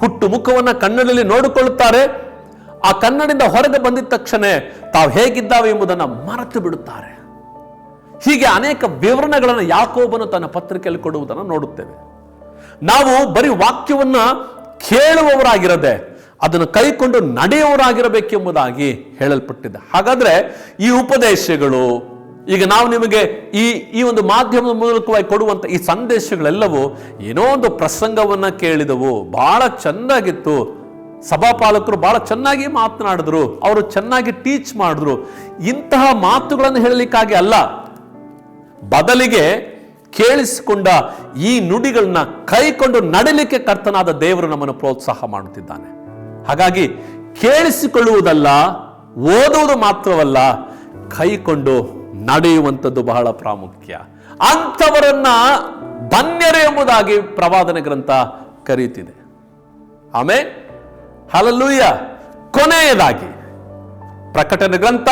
ಹುಟ್ಟು ಮುಖವನ್ನ ಕನ್ನಡಿಯಲ್ಲಿ ನೋಡಿಕೊಳ್ಳುತ್ತಾರೆ, ಆ ಕನ್ನಡಿಯಿಂದ ಹೊರಗೆ ಬಂದಿದ ತಕ್ಷಣ ತಾವು ಹೇಗಿದ್ದಾವೆ ಎಂಬುದನ್ನು ಮರೆತು ಬಿಡುತ್ತಾರೆ. ಹೀಗೆ ಅನೇಕ ವಿವರಣೆಗಳನ್ನು ಯಾಕೋಬನು ತನ್ನ ಪತ್ರಿಕೆಯಲ್ಲಿ ಕೊಡುವುದನ್ನು ನೋಡುತ್ತೇವೆ. ನಾವು ಬರೀ ವಾಕ್ಯವನ್ನ ಕೇಳುವವರಾಗಿರದೆ ಅದನ್ನು ಕೈಕೊಂಡು ನಡೆಯುವವರಾಗಿರಬೇಕೆಂಬುದಾಗಿ ಹೇಳಲ್ಪಟ್ಟಿದೆ. ಹಾಗಾದ್ರೆ ಈ ಉಪದೇಶಗಳು, ಈಗ ನಾವು ನಿಮಗೆ ಈ ಒಂದು ಮಾಧ್ಯಮದ ಮೂಲಕವಾಗಿ ಕೊಡುವಂತ ಈ ಸಂದೇಶಗಳೆಲ್ಲವೂ ಏನೋ ಒಂದು ಪ್ರಸಂಗವನ್ನ ಕೇಳಿದವು, ಬಹಳ ಚೆನ್ನಾಗಿತ್ತು, ಸಭಾಪಾಲಕರು ಬಹಳ ಚೆನ್ನಾಗಿ ಮಾತನಾಡಿದ್ರು, ಅವರು ಚೆನ್ನಾಗಿ ಟೀಚ್ ಮಾಡಿದ್ರು, ಇಂತಹ ಮಾತುಗಳನ್ನು ಹೇಳಲಿಕ್ಕಾಗಿ ಅಲ್ಲ. ಬದಲಿಗೆ ಕೇಳಿಸಿಕೊಂಡ ಈ ನುಡಿಗಳನ್ನ ಕೈಕೊಂಡು ನಡಲಿಕ್ಕೆ ಕರ್ತನಾದ ದೇವರು ನಮ್ಮನ್ನು ಪ್ರೋತ್ಸಾಹ ಮಾಡುತ್ತಿದ್ದಾನೆ. ಹಾಗಾಗಿ ಕೇಳಿಸಿಕೊಳ್ಳುವುದಲ್ಲ, ಓದುವುದು ಮಾತ್ರವಲ್ಲ, ಕೈಕೊಂಡು ನಡೆಯುವಂಥದ್ದು ಬಹಳ ಪ್ರಾಮುಖ್ಯ. ಅಂಥವರನ್ನ ಧನ್ಯರು ಎಂಬುದಾಗಿ ಪ್ರವಾದನೆ ಗ್ರಂಥ ಕರೆಯುತ್ತಿದೆ. ಆಮೇಲೆ ಹಲ್ಲೆಲೂಯಾ. ಕೊನೆಯದಾಗಿ ಪ್ರಕಟಣೆ ಗ್ರಂಥ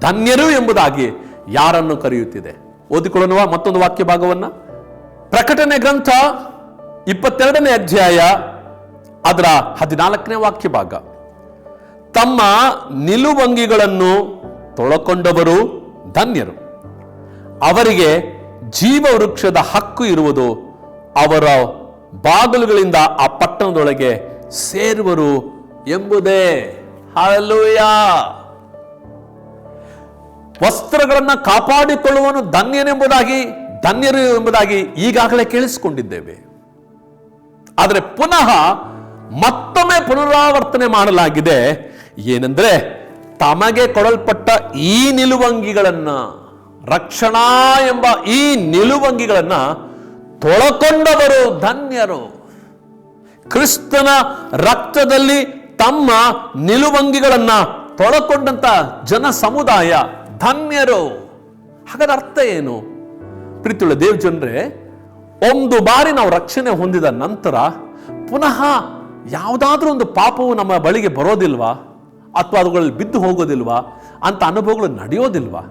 ಧನ್ಯರು ಎಂಬುದಾಗಿ ಯಾರನ್ನು ಕರೆಯುತ್ತಿದೆ? ಓದಿಕೊಳ್ಳುವ ಮತ್ತೊಂದು ವಾಕ್ಯ ಭಾಗವನ್ನ. ಪ್ರಕಟಣೆ ಗ್ರಂಥ 22ನೇ ಅಧ್ಯಾಯ ಅದರ 14ನೇ ವಾಕ್ಯ ಭಾಗ. ತಮ್ಮ ನಿಲುವಂಗಿಗಳನ್ನು ತೊಳಕೊಂಡವರು ಧನ್ಯರು. ಅವರಿಗೆ ಜೀವ ವೃಕ್ಷದ ಹಕ್ಕು ಇರುವುದು, ಅವರ ಬಾಗಿಲುಗಳಿಂದ ಆ ಪಟ್ಟಣದೊಳಗೆ ಸೇರುವರು ಎಂಬುದೇ. ಹಲ್ಲೆಲೂಯಾ. ವಸ್ತ್ರಗಳನ್ನ ಕಾಪಾಡಿಕೊಳ್ಳುವನು ಧನ್ಯರು ಎಂಬುದಾಗಿ ಈಗಾಗಲೇ ಕೇಳಿಸಿಕೊಂಡಿದ್ದೇವೆ. ಆದರೆ ಪುನಃ ಮತ್ತೊಮ್ಮೆ ಪುನರಾವರ್ತನೆ ಮಾಡಲಾಗಿದೆ. ಏನೆಂದ್ರೆ, ತಮಗೆ ಕೊಡಲ್ಪಟ್ಟ ಈ ನಿಲುವಂಗಿಗಳನ್ನ, ರಕ್ಷಣಾ ಎಂಬ ಈ ನಿಲುವಂಗಿಗಳನ್ನ ತೊಳಕೊಂಡವರು ಧನ್ಯರು. ಕ್ರಿಸ್ತನ ರಕ್ತದಲ್ಲಿ ತಮ್ಮ ನಿಲುವಂಗಿಗಳನ್ನ ತೊಳಕೊಂಡಂತ ಜನ ಸಮುದಾಯ ಧನ್ಯರು. ಹಾಗಾದ ಅರ್ಥ ಏನು? ಪ್ರೀತಿಯುಳ್ಳ ದೇವ್ ಜನರೇ, ಒಂದು ಬಾರಿ ನಾವು ರಕ್ಷಣೆ ಹೊಂದಿದ ನಂತರ ಪುನಃ ಯಾವುದಾದ್ರೂ ಒಂದು ಪಾಪವು ನಮ್ಮ ಬಳಿಗೆ ಬರೋದಿಲ್ವಾ, ಅಥವಾ ಅವುಗಳಲ್ಲಿ ಬಿದ್ದು ಹೋಗೋದಿಲ್ವಾ ಅಂತ ಅನುಭವಗಳು ನಡೆಯೋದಿಲ್ವಾ?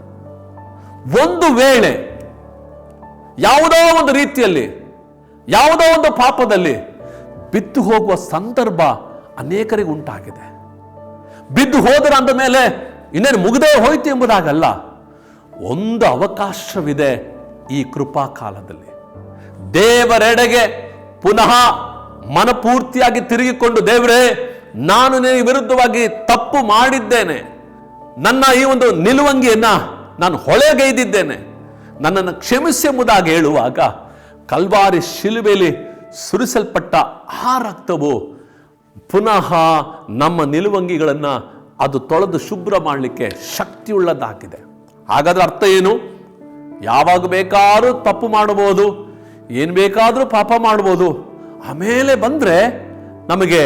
ಒಂದು ವೇಳೆ ಯಾವುದೋ ಒಂದು ರೀತಿಯಲ್ಲಿ, ಯಾವುದೋ ಒಂದು ಪಾಪದಲ್ಲಿ ಬಿದ್ದು ಹೋಗುವ ಸಂದರ್ಭ ಅನೇಕರಿಗೆ ಉಂಟಾಗಿದೆ. ಬಿದ್ದು ಹೋದರ ಅಂದ ಮೇಲೆ ಇನ್ನೇನು ಮುಗಿದೇ ಹೋಯ್ತು ಎಂಬುದಾಗಲ್ಲ. ಒಂದು ಅವಕಾಶವಿದೆ ಈ ಕೃಪಾ ಕಾಲದಲ್ಲಿ. ದೇವರೆಡೆಗೆ ಪುನಃ ಮನಪೂರ್ತಿಯಾಗಿ ತಿರುಗಿಕೊಂಡು, ದೇವರೇ, ನಾನು ನಿನಗೆ ವಿರುದ್ಧವಾಗಿ ತಪ್ಪು ಮಾಡಿದ್ದೇನೆ, ನನ್ನ ಈ ಒಂದು ನಿಲುವಂಗಿಯನ್ನ ನಾನು ಹೊಳೆಗೈದಿದ್ದೇನೆ, ನನ್ನನ್ನು ಕ್ಷಮಿಸಿ ಎಂಬುದಾಗಿ ಹೇಳುವಾಗ, ಕಲ್ವಾರಿ ಶಿಲುಬೆಯಲ್ಲಿ ಸುರಿಸಲ್ಪಟ್ಟ ಆ ರಕ್ತವು ಪುನಃ ನಮ್ಮ ನಿಲುವಂಗಿಗಳನ್ನು ಅದು ತೊಳೆದು ಶುಭ್ರ ಮಾಡಲಿಕ್ಕೆ ಶಕ್ತಿಯುಳ್ಳದಾಗಿದೆ. ಹಾಗಾದ್ರೆ ಅರ್ಥ ಏನು? ಯಾವಾಗ ಬೇಕಾದ್ರೂ ತಪ್ಪು ಮಾಡಬಹುದು, ಏನು ಬೇಕಾದರೂ ಪಾಪ ಮಾಡಬಹುದು, ಆಮೇಲೆ ಬಂದ್ರೆ ನಮಗೆ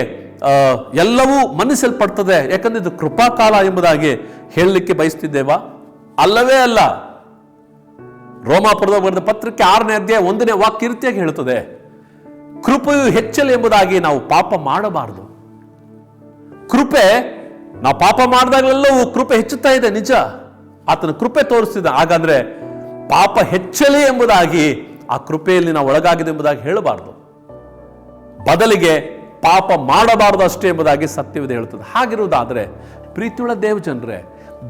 ಎಲ್ಲವೂ ಮನ್ನಿಸಲ್ಪಡ್ತದೆ, ಯಾಕಂದ್ರೆ ಇದು ಕೃಪಾಕಾಲ ಎಂಬುದಾಗಿ ಹೇಳಲಿಕ್ಕೆ ಬಯಸ್ತಿದ್ದೇವಾ? ಅಲ್ಲವೇ ಅಲ್ಲ. ರೋಮಾಪುರದ ಬರೆದ ಪತ್ರಕ್ಕೆ 6ನೇ ಅಧ್ಯಾಯ 1ನೇ ವಾಕ್ಯ ಈ ರೀತಿಯಾಗಿ ಹೇಳುತ್ತದೆ, ಕೃಪೆಯು ಹೆಚ್ಚಲಿ ಎಂಬುದಾಗಿ ನಾವು ಪಾಪ ಮಾಡಬಾರದು. ಕೃಪೆ, ನಾವು ಪಾಪ ಮಾಡಿದಾಗಲೆಲ್ಲವೂ ಕೃಪೆ ಹೆಚ್ಚುತ್ತಾ ಇದೆ, ನಿಜ, ಆತನ ಕೃಪೆ ತೋರಿಸ್ತಿದ್ದ. ಹಾಗಾದ್ರೆ ಪಾಪ ಹೆಚ್ಚಲಿ ಎಂಬುದಾಗಿ ಆ ಕೃಪೆಯಲ್ಲಿ ನಾವು ಒಳಗಾಗಿದೆ ಎಂಬುದಾಗಿ ಹೇಳಬಾರದು. ಬದಲಿಗೆ ಪಾಪ ಮಾಡಬಾರದು ಅಷ್ಟೇ ಎಂಬುದಾಗಿ ಸತ್ಯವಿದೆ ಹೇಳುತ್ತದೆ. ಹಾಗಿರುವುದಾದ್ರೆ ಪ್ರೀತಿಯುಳ್ಳ ದೇವ ಜನರೇ,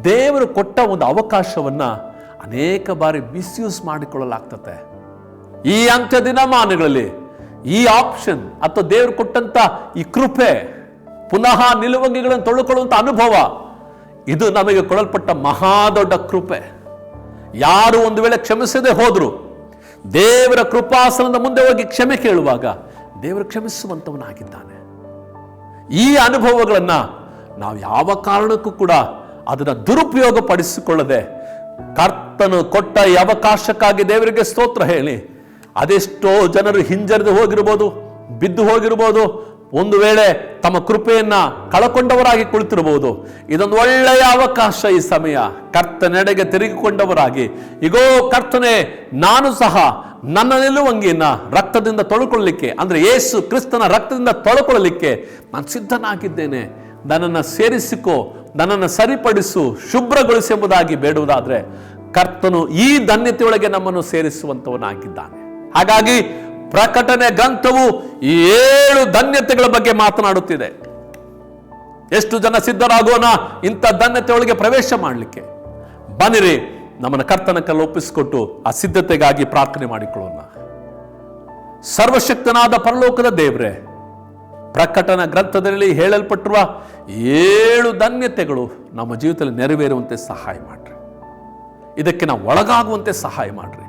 ದೇವರು ಕೊಟ್ಟ ಒಂದು ಅವಕಾಶವನ್ನ ಅನೇಕ ಬಾರಿ ಮಿಸ್ಯೂಸ್ ಮಾಡಿಕೊಳ್ಳಲಾಗ್ತದೆ. ಈ ಅಂತ್ಯ ದಿನಮಾನಗಳಲ್ಲಿ ಈ ಆಪ್ಷನ್ ಅಥವಾ ದೇವರು ಕೊಟ್ಟಂತ ಈ ಕೃಪೆ, ಪುನಃ ನಿಲುವಂಗಿಗಳನ್ನು ತೊಳೆದುಕೊಳ್ಳುವಂತ ಅನುಭವ, ಇದು ನಮಗೆ ಕೊಡಲ್ಪಟ್ಟ ಮಹಾದೊಡ್ಡ ಕೃಪೆ. ಯಾರು ಒಂದು ವೇಳೆ ಕ್ಷಮಿಸದೆ ಹೋದ್ರು, ದೇವರ ಕೃಪಾಸನದ ಮುಂದೆ ಹೋಗಿ ಕ್ಷಮೆ ಕೇಳುವಾಗ ದೇವರು ಕ್ಷಮಿಸುವಂತವನಾಗಿದ್ದಾನೆ. ಈ ಅನುಭವಗಳನ್ನ ನಾವು ಯಾವ ಕಾರಣಕ್ಕೂ ಕೂಡ ಅದನ್ನ ದುರುಪಯೋಗ ಪಡಿಸಿಕೊಳ್ಳದೆ, ಕರ್ತನು ಕೊಟ್ಟ ಈ ಅವಕಾಶಕ್ಕಾಗಿ ದೇವರಿಗೆ ಸ್ತೋತ್ರ ಹೇಳಿ. ಅದೆಷ್ಟೋ ಜನರು ಹಿಂಜರಿದು ಹೋಗಿರ್ಬೋದು, ಬಿದ್ದು ಹೋಗಿರ್ಬೋದು, ಒಂದು ವೇಳೆ ತಮ್ಮ ಕೃಪೆಯನ್ನ ಕಳಕೊಂಡವರಾಗಿ ಕುಳಿತಿರಬಹುದು. ಇದೊಂದು ಒಳ್ಳೆಯ ಅವಕಾಶ. ಈ ಸಮಯ ಕರ್ತನೆಡೆಗೆ ತಿರುಗಿಕೊಂಡವರಾಗಿ, ಇಗೋ ಕರ್ತನೆ, ನಾನು ಸಹ ನನ್ನ ನಿಲುವಂಗಿಯನ್ನ ರಕ್ತದಿಂದ ತೊಳ್ಕೊಳ್ಳಲಿಕ್ಕೆ, ಅಂದ್ರೆ ಯೇಸು ಕ್ರಿಸ್ತನ ರಕ್ತದಿಂದ ತೊಳ್ಕೊಳ್ಳಲಿಕ್ಕೆ ನಾನು ಸಿದ್ಧನಾಗಿದ್ದೇನೆ, ನನ್ನನ್ನು ಸೇರಿಸಿಕೋ, ನನ್ನನ್ನು ಸರಿಪಡಿಸು, ಶುಭ್ರಗೊಳಿಸಿ ಎಂಬುದಾಗಿ ಬೇಡುವುದಾದ್ರೆ ಕರ್ತನು ಈ ಧನ್ಯತೆಯೊಳಗೆ ನಮ್ಮನ್ನು ಸೇರಿಸುವಂತವನಾಗಿದ್ದಾನೆ. ಹಾಗಾಗಿ ಪ್ರಕಟಣೆ ಗ್ರಂಥವು ಈ 7 ಧನ್ಯತೆಗಳ ಬಗ್ಗೆ ಮಾತನಾಡುತ್ತಿದೆ. ಎಷ್ಟು ಜನ ಸಿದ್ಧರಾಗೋಣ ಇಂಥ ಧನ್ಯತೆಯೊಳಗೆ ಪ್ರವೇಶ ಮಾಡಲಿಕ್ಕೆ? ಬನ್ನಿರಿ, ನಮ್ಮನ್ನು ಕರ್ತನ ಕೈಯಲ್ಲಿ ಒಪ್ಪಿಸಿಕೊಟ್ಟು ಆ ಸಿದ್ಧತೆಗಾಗಿ ಪ್ರಾರ್ಥನೆ ಮಾಡಿಕೊಳ್ಳೋಣ. ಸರ್ವಶಕ್ತನಾದ ಪರಲೋಕದ ದೇವರೇ, ಪ್ರಕಟಣಾ ಗ್ರಂಥದಲ್ಲಿ ಹೇಳಲ್ಪಟ್ಟಿರುವ 7 ಧನ್ಯತೆಗಳು ನಮ್ಮ ಜೀವಿತದಲ್ಲಿ ನೆರವೇರುವಂತೆ ಸಹಾಯ ಮಾಡ್ರಿ. ಇದಕ್ಕೆ ನಾವು ಒಳಗಾಗುವಂತೆ ಸಹಾಯ ಮಾಡ್ರಿ.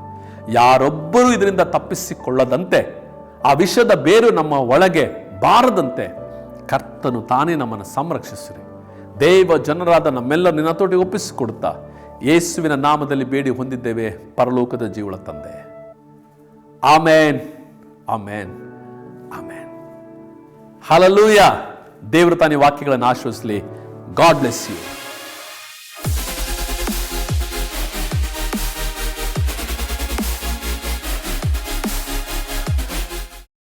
ಯಾರೊಬ್ಬರೂ ಇದರಿಂದ ತಪ್ಪಿಸಿಕೊಳ್ಳದಂತೆ, ಆ ವಿಷದ ಬೇರು ನಮ್ಮ ಒಳಗೆ ಬಾರದಂತೆ ಕರ್ತನು ತಾನೇ ನಮ್ಮನ್ನು ಸಂರಕ್ಷಿಸಿರಿ. ದೇವ ಜನರಾದ ನಮ್ಮೆಲ್ಲ ನಿನ್ನ ತೋಟಿಗೆ ಒಪ್ಪಿಸಿಕೊಡುತ್ತಾ ಯೇಸುವಿನ ನಾಮದಲ್ಲಿ ಬೇಡಿ ಹೊಂದಿದ್ದೇವೆ ಪರಲೋಕದ ಜೀವಳ ತಂದೆ. ಆಮೇನ್, ಆಮೇನ್, ಆಮೇನ್. ಹಲ್ಲೆಲೂಯಾ. ದೇವರು ತಾನೇ ವಾಕ್ಯಗಳನ್ನು ಆಶೀರ್ವದಿಸಲಿ. God bless you.